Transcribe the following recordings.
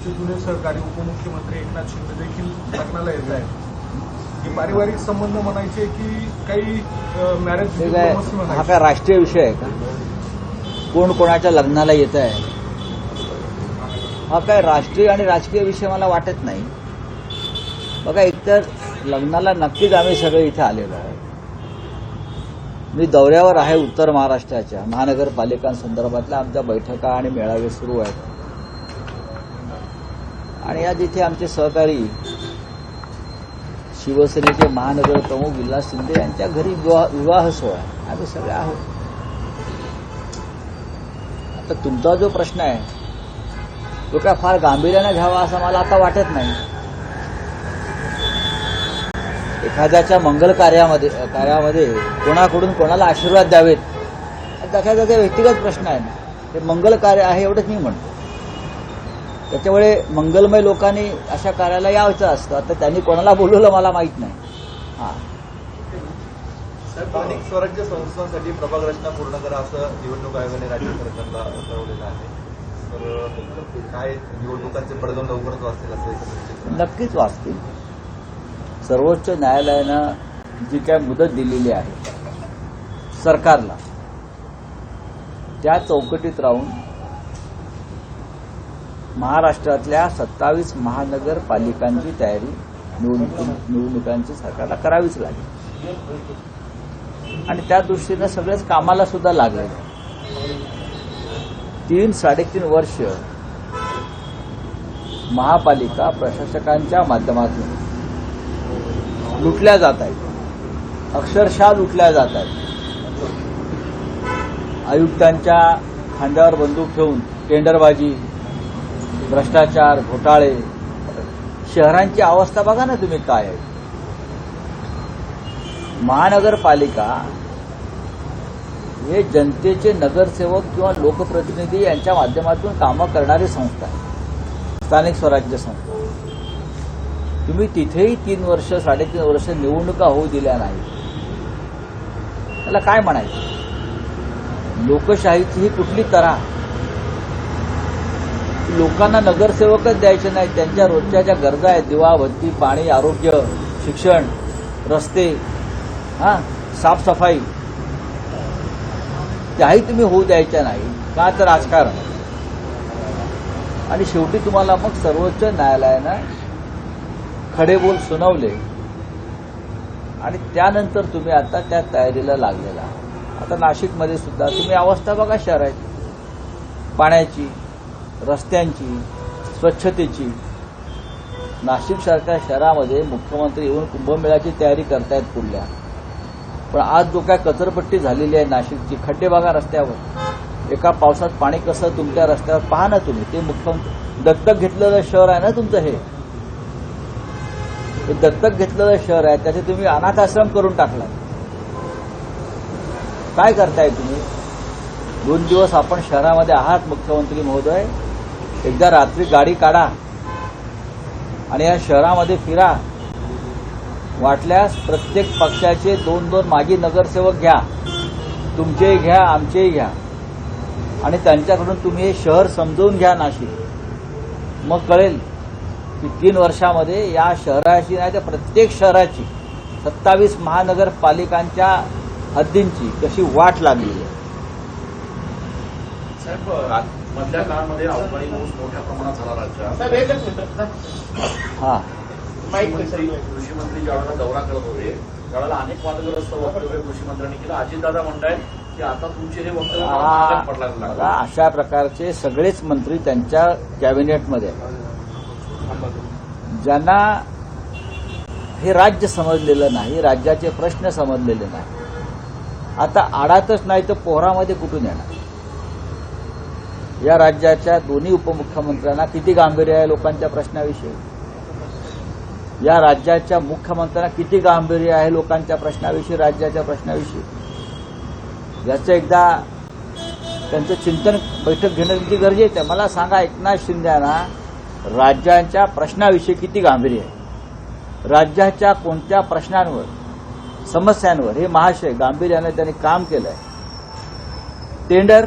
तुमचे जुने सहकारी उपमुख्यमंत्री एकनाथ शिंदे देखील लग्नाला येत आहेत. की पारिवारिक संबंध म्हणायचे की काही मॅरेज हा काय राष्ट्रीय विषय आहे का? कोण कोणाच्या लग्नाला येत आहे हा काय राष्ट्रीय आणि राजकीय विषय मला वाटत नाही. बघा, एकतर लग्नाला नक्कीच आम्ही सगळे इथे आलेलो आहोत. मी दौऱ्यावर आहे उत्तर महाराष्ट्राच्या महानगरपालिकांसंदर्भातल्या आमच्या बैठका आणि मेळावे सुरू आहेत. आणि आज इथे आमचे सहकारी शिवसेनेचे महानगर प्रमुख विलास शिंदे यांच्या घरी विवाह सोहळा आहे. आम्ही सगळे आहोत. आता तुमचा जो प्रश्न आहे तो काय फार गांभीर्याने घ्यावा असं मला आता वाटत नाही. एखाद्याच्या मंगल कार्यामध्ये कोणाकडून कोणाला आशीर्वाद द्यावेत त्याचा व्यक्तिगत प्रश्न आहे. ते मंगल कार्य आहे एवढंच मी म्हणतो. त्याच्यामुळे मंगलमय लोकांनी अशा कार्याला यायचं असतं. आता त्यांनी कोणाला बोलवलं मला माहीत नाही. स्थानिक स्वराज्य संस्थांसाठी प्रभाग रचना पूर्ण करा असं निवडणूक आयोगाने राज्य सरकारला कळवलेलं आहे. तर काय निवडणुकांचे पडघम लवकरच वाचतील असं नक्कीच वाचतील. सर्वोच्च न्यायालयानं जी काय मुदत दिलेली आहे सरकारला त्या चौकटीत राहून महाराष्ट्रातल्या 27 महानगरपालिकांची तयारी निवडणुकांची सरकारला करावीच लागेल. आणि त्या दृष्टीनं सगळेच कामाला सुद्धा लागले. 3-3.5 वर्ष महापालिका प्रशासकांच्या माध्यमातून लुटल्या जात आहेत. अक्षरशः लुटल्या जात आहेत. आयुक्तांच्या खांद्यावर बंदूक ठेवून टेंडरबाजी, भ्रष्टाचार, घोटाळे. शहरांची अवस्था बघा ना तुम्ही काय आहे. महानगरपालिका हे जनतेचे नगरसेवक किंवा लोकप्रतिनिधी यांच्या माध्यमातून कामं करणारी संस्था आहे. स्थानिक स्वराज्य संस्था. तुम्ही तिथेही 3 वर्ष 3.5 वर्ष निवडणुका होऊ दिल्या नाही. त्याला काय म्हणायचं? लोकशाहीची ही कुठली तऱ्हा? लोकांना नगरसेवकच द्यायचे नाहीत. त्यांच्या रोजच्या ज्या गरजा आहेत, दिवा बत्ती, पाणी, आरोग्य, शिक्षण, रस्ते, साफसफाई, त्याही तुम्ही होऊ द्यायच्या नाही का? तर राजकारण. आणि शेवटी तुम्हाला मग सर्वोच्च न्यायालयानं खडेबोल सुनावले आणि त्यानंतर तुम्ही आता त्या तयारीला लागलेला. आता नाशिकमध्ये सुद्धा तुम्ही अवस्था बघा शहराची, पाण्याची, रस्त्यांची, स्वच्छतेची. नाशिकसारख्या शहरामध्ये मुख्यमंत्री येऊन कुंभमेळ्याची तयारी करतायत पुढल्या. पण आज जो काय कचरपट्टी झालेली आहे नाशिकची, खड्डे बघा रस्त्यावर. एका पावसात पाणी कसं तुमच्या रस्त्यावर पहा ना तुम्ही. ते मुख्यमंत्री दत्तक घेतलेलं शहर आहे ना तुमचं. हे दत्तक घेतलेलं शहर आहे, त्याचे तुम्ही अनाथाश्रम करून टाकला. काय करताय तुम्ही? 2 दिवस आपण शहरामध्ये आहात मुख्यमंत्री महोदय. एकदा रात्री गाडी काढा आणि या शहरामध्ये फिरा. वाटल्यास प्रत्येक पक्षाचे 2-2 माजी नगरसेवक घ्या. तुमचेही घ्या, आमचेही घ्या. आणि त्यांच्याकडून तुम्ही हे शहर समजून घ्या नाशिक. मग कळेल की 3 वर्षामध्ये या शहराची नाही तर प्रत्येक शहराची 27 महानगरपालिकांच्या हद्दींची कशी वाट लागली आहे. साहेब, मधल्या काळामध्ये अवकाळी पाऊस मोठ्या प्रमाणात झाला राज्यात. कृषी मंत्री ज्यावेळेला दौरा करत होते त्यावेळेला अनेक वादग्रस्त वक्तव्य कृषी मंत्र्यांनी केलं. अजितदादा म्हणतायत की आता तुमचे हे वक्तव्य पडला. अशा प्रकारचे सगळेच मंत्री त्यांच्या कॅबिनेटमध्ये ज्यांना हे राज्य समजलेलं नाही, राज्याचे प्रश्न समजलेले नाही. आता आडातच नाही तर पोहरामध्ये कुठून येणार? या राज्याच्या दोन्ही उपमुख्यमंत्र्यांना किती गांभीर्य आहे लोकांच्या प्रश्नाविषयी? या राज्याच्या मुख्यमंत्र्यांना किती गांभीर्य आहे लोकांच्या प्रश्नाविषयी, राज्याच्या प्रश्नाविषयी? याचं एकदा त्यांचं चिंतन बैठक घेणं किती गरजेचं आहे. मला सांगा, एकनाथ शिंदेना राज्याच्या प्रश्नाविषयी किती गांभीर्य आहे? राज्याच्या कोणत्या प्रश्नांवर, समस्यांवर हे महाशय गांभीर्याने त्यांनी काम केलंय. टेंडर,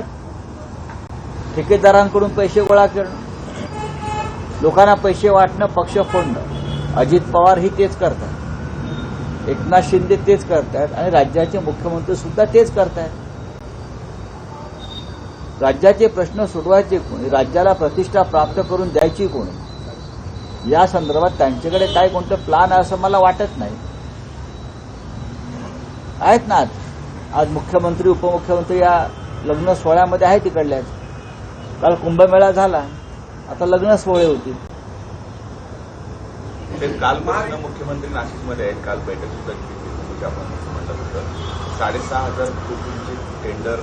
ठेकेदारांकडून पैसे गोळा करणं, लोकांना पैसे वाटणं, पक्ष फोडणं. अजित पवार ही तेच करतात, एकनाथ शिंदे तेच करतात आणि राज्याचे मुख्यमंत्री सुद्धा तेच करतायत. राज्याचे प्रश्न सोडवायचे कोणी, राज्याला प्रतिष्ठा प्राप्त करून द्यायची कोणी, या संदर्भात त्यांच्याकडे काय कोणतं प्लान आहे असं मला वाटत नाही. आहेत ना आज मुख्यमंत्री उपमुख्यमंत्री या लग्न सोहळ्यामध्ये आहे तिकडल्याच. काल कुंभमेळा झाला, आता लग्न सोहळे होतील. कालपासून मुख्यमंत्री नाशिकमध्ये आहेत. काल बैठक सुद्धा घेतली, आपण म्हटलं होतं 6,500 कोटींचे टेंडर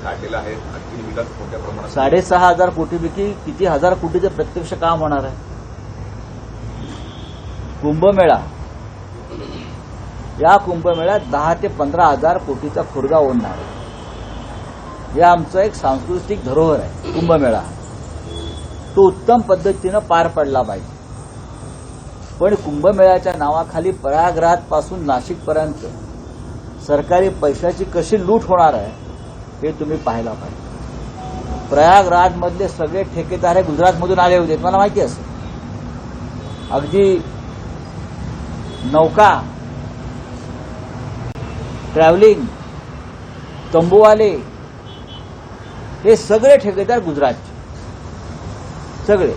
काढलेलं आहे. आणखी विकास मोठ्या प्रमाणात 6,500 कोटीपैकी किती हजार कोटीचं प्रत्यक्ष काम होणार आहे. कुंभमेळा, या कुंभमेळ्यात 10 ते 15,000 कोटीचा खुर्गा ओढणार आहे. हे आमचं एक सांस्कृतिक धरोहर आहे. कुंभमेळा तो उत्तम पद्धतीनं पार पडला पाहिजे. पण कुंभमेळ्याच्या नावाखाली प्रयागराजपासून नाशिकपर्यंत सरकारी पैशाची कशी लूट होणार आहे हे तुम्ही पाहायला पाहिजे. प्रयागराजमधले सगळे ठेकेदार हे गुजरातमधून आले होते, मला माहिती असं. अगदी नौका, ट्रॅव्हलिंग, तंबूवाले हे सगळे ठेकेदार गुजरातचे. सगळे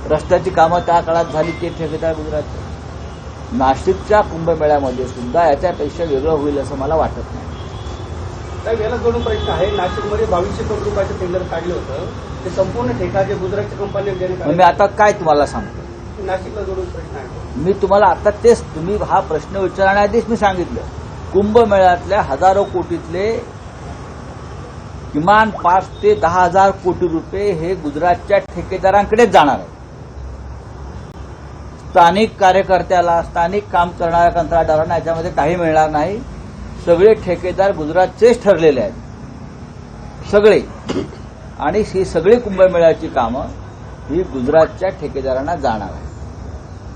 रस्त्याची कामं त्या काळात झाली ते ठेकेदार गुजरातचे. नाशिकच्या कुंभमेळ्यामध्ये सुद्धा याच्यापेक्षा वेगळं होईल असं मला वाटत नाही. साहेब, याला जोडून प्रश्न आहे. नाशिकमध्ये 2200 कोटी रुपयाचं टेंडर काढलं होतं, ते संपूर्ण ठेका जे गुजरातच्या कंपन्या मी आता काय तुम्हाला सांगतो, नाशिकला जोडून प्रश्न आहे. मी तुम्हाला आता तेच, तुम्ही हा प्रश्न विचारण्याआधीच मी सांगितलं. कुंभमेळ्यातल्या हजारो कोटीतले किमान 5 ते 10,000 कोटी रुपये हे गुजरातच्या ठेकेदारांकडेच जाणार आहे. स्थानिक कार्यकर्त्याला, स्थानिक काम करणाऱ्या कंत्राटदारांना याच्यामध्ये काही मिळणार नाही. सगळे ठेकेदार गुजरातचेच ठरलेले आहेत सगळे. आणि ही सगळी कुंभमेळ्याची कामं ही गुजरातच्या ठेकेदारांना जाणार आहे.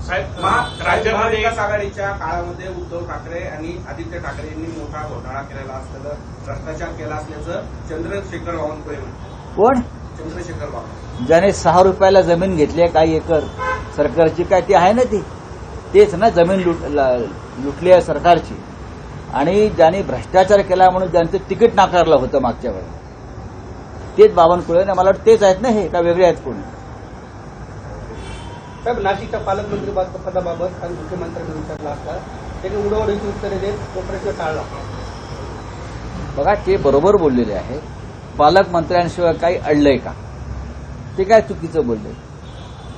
राज्यामध्ये विकास आघाडीच्या काळामध्ये उद्धव ठाकरे आणि आदित्य ठाकरे यांनी मोठा घोटाळा केलेला असलेलं, भ्रष्टाचार केला असल्याचं चंद्रशेखर बावनकुळे म्हणतात. कोण? चंद्रशेखर बावनकुळे, ज्याने 6 रुपयाला जमीन घेतली आहे, काही एकर सरकारची, काय ती आहे ना ती, तेच ना जमीन लुटली आहे सरकारची. आणि ज्यांनी भ्रष्टाचार केला म्हणून ज्यांचं तिकीट नाकारलं होतं मागच्या वेळेला, तेच बावनकुळे. मला वाटतं तेच आहेत ना, हे का वेगळे आहेत कोणी? साहेब, नाशिकच्या पालकमंत्री पदाबाबत काल मुख्यमंत्र्यांनी विचारला असता, त्यांनी उडवडीची उत्तरे देत तो प्रश्न टाळला. बघा, ते बरोबर बोललेले आहे. पालकमंत्र्यांशिवाय काही अडलंय का, ते काय चुकीचं बोलले.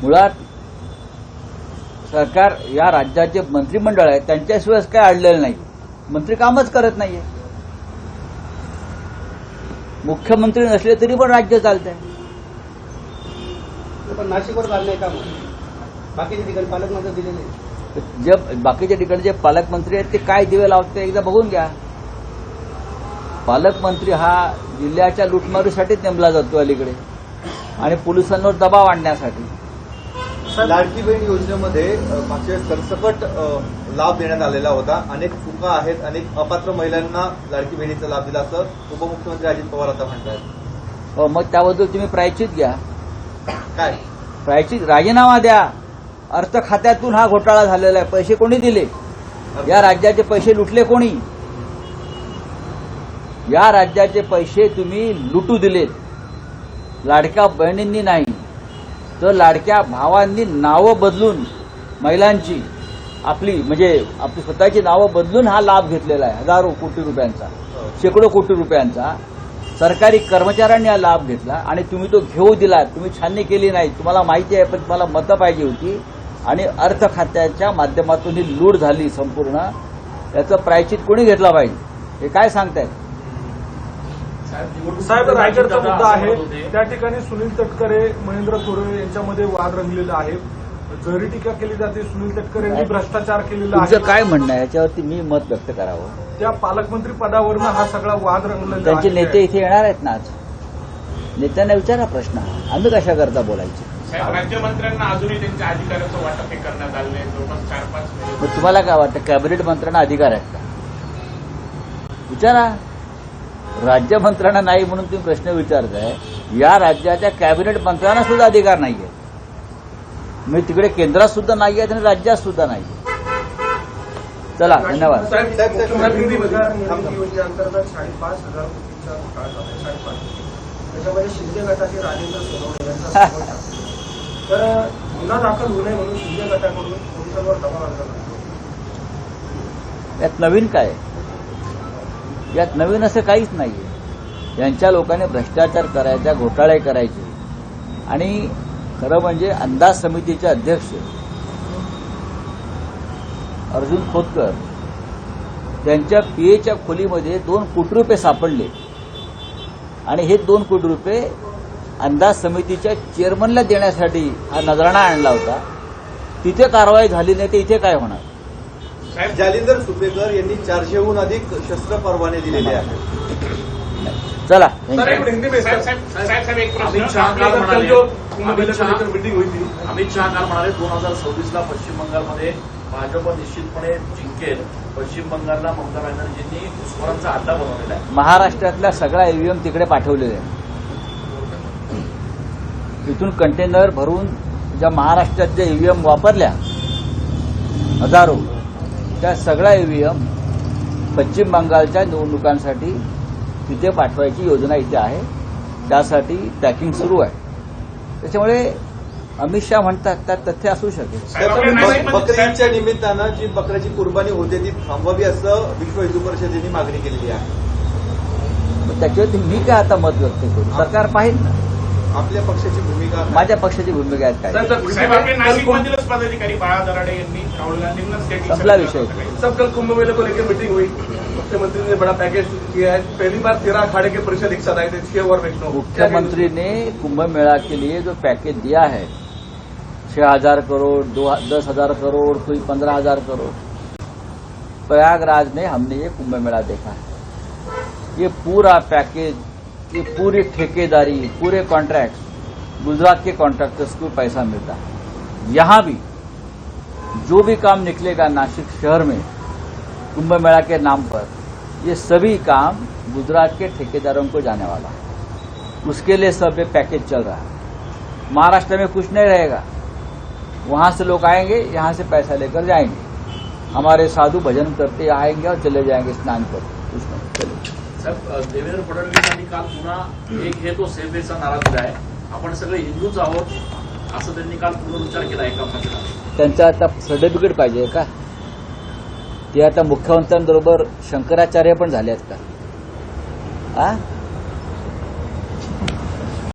मुळात सरकार, या राज्याचे मंत्रिमंडळ आहे, त्यांच्याशिवाय काय अडलेलं नाही. मंत्री कामच करत नाहीये. मुख्यमंत्री नसले तरी पण राज्य चालतंय. पण नाशिकवर झालं नाही का? बाकीच्या ठिकाणी पालकमंत्री दिलेले, जे बाकीच्या ठिकाणी जे पालकमंत्री आहेत ते काय दिवे लावते एकदा बघून घ्या. पालकमंत्री हा जिल्ह्याच्या लुटमारीसाठीच नेमला जातो अलीकडे, आणि पोलिसांवर दबाव आणण्यासाठी. लाडकी बहीण योजनेमध्ये मागच्या सरसकट लाभ देण्यात आलेला होता. अनेक चुका आहेत, अनेक अपात्र महिलांना लाडकी बहिणीचा लाभ दिला असं उपमुख्यमंत्री अजित पवार आता म्हणतात. मग त्याबद्दल तुम्ही प्रायश्चित घ्या. काय प्रायश्चित? राजीनामा द्या. अर्थ खात्यातून हा घोटाळा झालेला आहे. पैसे कोणी दिले? या राज्याचे पैसे लुटले कोणी? या राज्याचे पैसे तुम्ही लुटू दिलेत. लाडक्या बहिणींनी नाही तर लाडक्या भावांनी नावं बदलून महिलांची, आपली स्वतःची नावं बदलून हा लाभ घेतलेला आहे. हजारो कोटी रुपयांचा, शेकडो कोटी रुपयांचा सरकारी कर्मचाऱ्यांनी हा लाभ घेतला. आणि तुम्ही तो घेऊ दिलात. तुम्ही छाननी केली नाही. तुम्हाला माहिती आहे, पण तुम्हाला मतं पाहिजे होती. आणि अर्थ खात्याच्या माध्यमातून ही लूट झाली संपूर्ण. याचं प्रायश्चित कोणी घेतला पाहिजे? हे काय सांगतायत? साहेब, रायगडचा मुद्दा आहे. त्या ठिकाणी सुनील तटकरे, महेंद्र थोरवे यांच्यामध्ये वाद रंगलेला आहे. जरी टीका केली जाते, सुनील तटकरे यांनी भ्रष्टाचार केलेला आहे. तुमचं काय म्हणणं आहे याच्यावरती मी मत व्यक्त करावं? त्या पालकमंत्री पदावरनं हा सगळा वाद रंगलेला त्यांचे आहे. नेते इथे येणार आहेत ना आज. नेत्यांना विचारा प्रश्न. आम्ही कशा करता बोलायचे? राज्यमंत्र्यांना अजूनही त्यांच्या अधिकाराचं वाटप हे करण्यात आलं नाही. जवळपास 4-5 महिने. मग तुम्हाला काय वाटतं, कॅबिनेट मंत्र्यांना अधिकार आहेत का? विचारा. राज्यमंत्र्यांना नाही म्हणून तुम्ही प्रश्न विचारताय. या राज्याच्या कॅबिनेट मंत्र्यांना सुद्धा अधिकार नाहीये. मी तिकडे केंद्रात सुद्धा नाही आहेत आणि राज्यात सुद्धा नाही. चला, धन्यवाद. योजनेअंतर्गत 5,500 कोटींचा घोटाळा झाला आहे. 5,500. त्याच्यामध्ये शिंदे गटाचे राजेंद्र सोनवणे यांचा समावेश आहे. तर गुन्हा दाखल होऊ नये म्हणून शिंदे गटाकडून पोलिसांवर दबाव आणला जातो. यात नवीन काय आहे? यात नवीन असं काहीच नाहीये. यांच्या लोकांनी भ्रष्टाचार करायचा, घोटाळे करायचे. आणि खरं म्हणजे अंदाज समितीचे अध्यक्ष अर्जुन खोतकर त्यांच्या पीएच्या खोलीमध्ये 2 कोटी रुपये सापडले आणि हे 2 कोटी रुपये अंदाज समितीच्या चेअरमनला देण्यासाठी हा नजराणा आणला होता. तिथे कारवाई झाली नाही तर इथे काय होणार? जालिंदर सुपेकर यांनी 400हून अधिक शस्त्र परवाने दिलेले आहेत. चला, साहेब एक प्रश्न. अमित शहा काल म्हणाले मीटिंग हुई थी. अमित शहा काल म्हणाले 2026ला पश्चिम बंगालमध्ये भाजप निश्चितपणे जिंकेल. पश्चिम बंगालला ममता बॅनर्जींनी घुसखोरांचा अड्डा बनवलेला आहे. महाराष्ट्रातल्या सगळ्या ईव्हीएम तिकडे पाठवलेले आहेत. इथून कंटेनर भरून ज्या महाराष्ट्रात ज्या ईव्हीएम वापरल्या हजारो, त्या सगळ्या ईव्हीएम पश्चिम बंगालच्या निवडणुकांसाठी तिथे पाठवायची योजना इथे आहे. त्यासाठी पॅकिंग सुरू आहे. त्याच्यामुळे अमित शहा म्हणतात त्यात तथ्य असू शकेल. बकरी ईदच्या निमित्तानं जी बकऱ्याची कुर्बानी होते ती थांबवावी असं विश्व हिंदू परिषदेने मागणी केलेली आहे. त्याच्यावरती मी काय आता मत व्यक्त करू? सरकार पाहिजे ना. आपल्या पक्षाची भूमिका काय? माझ्या पक्षाची भूमिका आहे काय? साहेब आपले नाशिकमधीलच पदाधिकारी बाळा दराडे यांनी राहुल गांधींना स्टेटमेंट संपला विषय. सब कल कुंभ मेले को लेकर मीटिंग हुई. मुख्यमंत्री ने बड़ा पैकेज किया है. पहली बार 13 अखाड़े के परिषद एक साथ आए थे. 6 और वैष्णव. मुख्यमंत्री ने कुंभ मेला के लिए जो पैकेज दिया है 6,000 करोड़, 10,000 करोड़, कोई 15,000 करोड़, प्रयागराज में हमने ये कुंभ मेला देखा है. ये पूरा पैकेज, ये पूरी ठेकेदारी, पूरे कॉन्ट्रैक्ट गुजरात के कॉन्ट्रैक्टर्स को पैसा मिलता है. यहां भी जो भी काम निकलेगा नासिक शहर में कुंभ मेला के नाम पर, ये सभी काम गुजरात के ठेकेदारों को जाने वाला है. उसके लिए सब ये पैकेज चल रहा है. महाराष्ट्र में कुछ नहीं रहेगा. वहां से लोग आएंगे, यहां से पैसा लेकर जाएंगे. हमारे साधु भजन करते आएंगे और चले जाएंगे स्नान करते. कुछ नहीं. चलिए. साहेब देवेंद्र फडणवीसांनी काल पुन्हा एक हे तो सेफेचा नारा दिला आहे. आपण सगळे हिंदूच आहोत असं त्यांनी काल पुनरुच्चार केला एका भाषणात. त्यांचं आता सर्टिफिकेट पाहिजे का? ते आता मुख्यमंत्र्यांबरोबर शंकराचार्य पण झाले आहेत का?